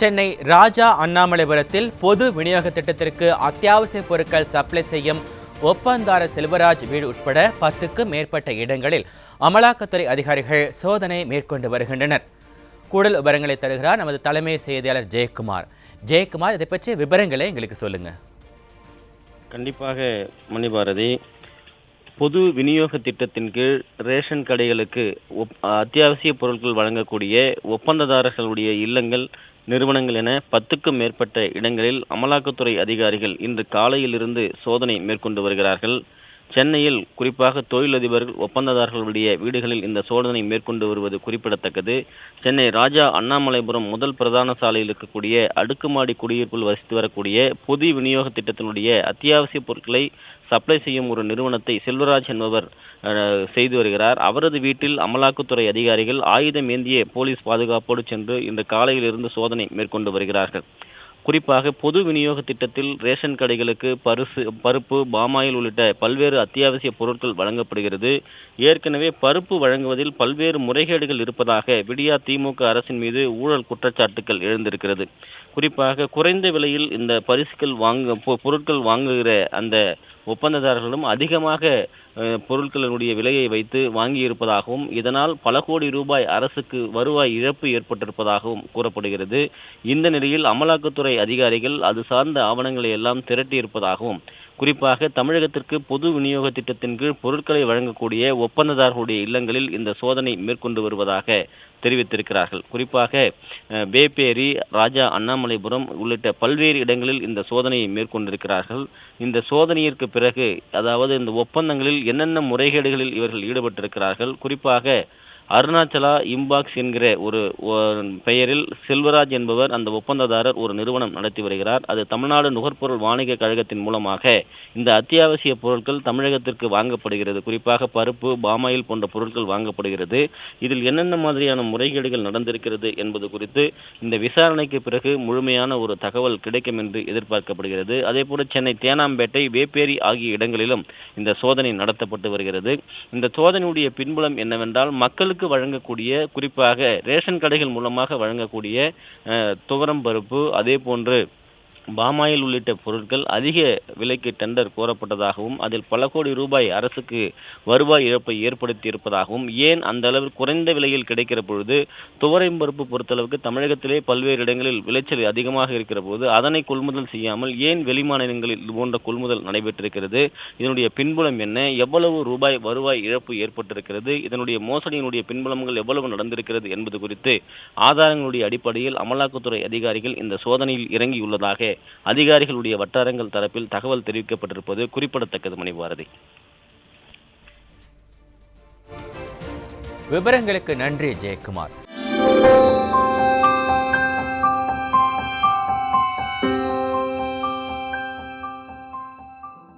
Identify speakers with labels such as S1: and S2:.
S1: சென்னை ராஜா அண்ணாமலைபுரத்தில் பொது விநியோக திட்டத்திற்கு அத்தியாவசிய பொருட்கள் சப்ளை செய்யும் ஒப்பந்தார செல்வராஜ் வீடு உட்பட 10க்கும் மேற்பட்ட இடங்களில் அமலாக்கத்துறை அதிகாரிகள் சோதனை மேற்கொண்டு வருகின்றனர். கூடுதல் விவரங்களை தருகிறார் நமது தலைமை செய்தியாளர் ஜெயக்குமார். இதை பற்றிய விவரங்களை எங்களுக்கு சொல்லுங்க.
S2: கண்டிப்பாக மணிபாரதி, பொது விநியோக திட்டத்தின் கீழ் ரேஷன் கடைகளுக்கு அத்தியாவசிய பொருட்கள் வழங்கக்கூடிய ஒப்பந்ததாரர்களுடைய இல்லங்கள், நிறுவனங்கள் என 10க்கும் மேற்பட்ட இடங்களில் அமலாக்கத்துறை அதிகாரிகள் இன்று காலையிலிருந்து சோதனை மேற்கொண்டு வருகிறார்கள். சென்னையில் குறிப்பாக தொழிலதிபர்கள், ஒப்பந்ததாரர்களுடைய வீடுகளில் இந்த சோதனை மேற்கொண்டு வருவது குறிப்பிடத்தக்கது. சென்னை ராஜா அண்ணாமலைபுரம் முதல் பிரதான சாலையில் இருக்கக்கூடிய அடுக்குமாடி குடியிருப்பில் வசித்து வரக்கூடிய பொது விநியோக திட்டத்தினுடைய அத்தியாவசிய பொருட்களை சப்ளை செய்யும் ஒரு நிறுவனத்தை செல்வராஜ் என்பவர் செய்து வருகிறார். அவரது வீட்டில் அமலாக்கத்துறை அதிகாரிகள் ஆயுதம் ஏந்திய போலீஸ் பாதுகாப்போடு சென்று இன்று காலையிலிருந்து சோதனை மேற்கொண்டு வருகிறார்கள். குறிப்பாக பொது விநியோக திட்டத்தில் ரேஷன் கடைகளுக்கு பருப்பு, பாமாயில் உள்ளிட்ட பல்வேறு அத்தியாவசிய பொருட்கள் வழங்கப்படுகிறது. ஏற்கனவே பருப்பு வழங்குவதில் பல்வேறு முறைகேடுகள் இருப்பதாக விடியா திமுக அரசின் மீது ஊழல் குற்றச்சாட்டுகள் எழுந்திருக்கிறது. குறிப்பாக குறைந்த விலையில் இந்த பொருட்கள் வாங்குகிற அந்த ஒப்பந்ததாரர்களும் அதிகமாக பொருட்களினுடைய விலையை வைத்து வாங்கியிருப்பதாகவும், இதனால் பல கோடி ரூபாய் அரசுக்கு வருவாய் இழப்பு ஏற்பட்டிருப்பதாகவும் கூறப்படுகிறது. இந்த நிலையில் அமலாக்கத்துறை அதிகாரிகள் அது சார்ந்த ஆவணங்களை எல்லாம் திரட்டியிருப்பதாகவும், குறிப்பாக தமிழகத்திற்கு பொது விநியோக திட்டத்தின் கீழ் பொருட்களை வழங்கக்கூடிய ஒப்பந்ததாரர்களுடைய இல்லங்களில் இந்த சோதனை மேற்கொண்டு வருவதாக தெரிவித்திருக்கிறார்கள். குறிப்பாக வேப்பேரி, ராஜா அண்ணாமலைபுரம் உள்ளிட்ட பல்வேறு இடங்களில் இந்த சோதனையை மேற்கொண்டிருக்கிறார்கள். இந்த சோதனையிற்கு பிறகு, அதாவது இந்த ஒப்பந்தங்களில் என்னென்ன முறைகேடுகளில் இவர்கள் ஈடுபட்டிருக்கிறார்கள், குறிப்பாக அருணாச்சலா இம்பாக்ஸ் என்கிற ஒரு பெயரில் செல்வராஜ் என்பவர் அந்த ஒப்பந்ததாரர் ஒரு நிறுவனம் நடத்தி வருகிறார். அது தமிழ்நாடு நுகர்பொருள் வாணிக கழகத்தின் மூலமாக இந்த அத்தியாவசிய பொருட்கள் தமிழகத்திற்கு வாங்கப்படுகிறது. குறிப்பாக பருப்பு, பாமாயில் போன்ற பொருட்கள் வாங்கப்படுகிறது. இதில் என்னென்ன மாதிரியான முறைகேடுகள் நடந்திருக்கிறது என்பது குறித்து இந்த விசாரணைக்கு பிறகு முழுமையான ஒரு தகவல் கிடைக்கும் என்று எதிர்பார்க்கப்படுகிறது. அதேபோல சென்னை தேனாம்பேட்டை, வேப்பேரி ஆகிய இடங்களிலும் இந்த சோதனை நடத்தப்பட்டு வருகிறது. இந்த சோதனையுடைய பின்புலம் என்னவென்றால், மக்களுக்கு வழங்கக்கூடிய, குறிப்பாக ரேஷன் கடைகள் மூலமாக வழங்கக்கூடிய துவரம் பருப்பு, அதே போன்று பாமாயில் உள்ளிட்ட பொருட்கள் அதிக விலைக்கு டெண்டர் கோரப்பட்டதாகவும், அதில் பல கோடி ரூபாய் அரசுக்கு வருவாய் இழப்பை ஏற்படுத்தி இருப்பதாகவும், ஏன் அந்த அளவில் குறைந்த விலையில் கிடைக்கிற பொழுது துவரம் பருப்பு பொறுத்தளவுக்கு தமிழகத்திலே பல்வேறு இடங்களில் விளைச்சல் அதிகமாக இருக்கிற போது அதனை கொள்முதல் செய்யாமல் ஏன் வெளிமாநிலங்களில் இது போன்ற கொள்முதல் நடைபெற்றிருக்கிறது, இதனுடைய பின்புலம் என்ன, எவ்வளவு ரூபாய் வருவாய் இழப்பு ஏற்பட்டிருக்கிறது, இதனுடைய மோசடியினுடைய பின்புலங்கள் எவ்வளவு நடந்திருக்கிறது என்பது குறித்து ஆதாரங்களுடைய அடிப்படையில் அமலாக்கத்துறை அதிகாரிகள் இந்த சோதனையில் இறங்கியுள்ளதாக அதிகாரிகளுடைய வட்டாரங்கள் தரப்பில் தகவல் தெரிவிக்கப்பட்டிருப்பது குறிப்பிடத்தக்கது. மணிபாரதி,
S1: விவரங்களுக்கு நன்றி ஜெயக்குமார்.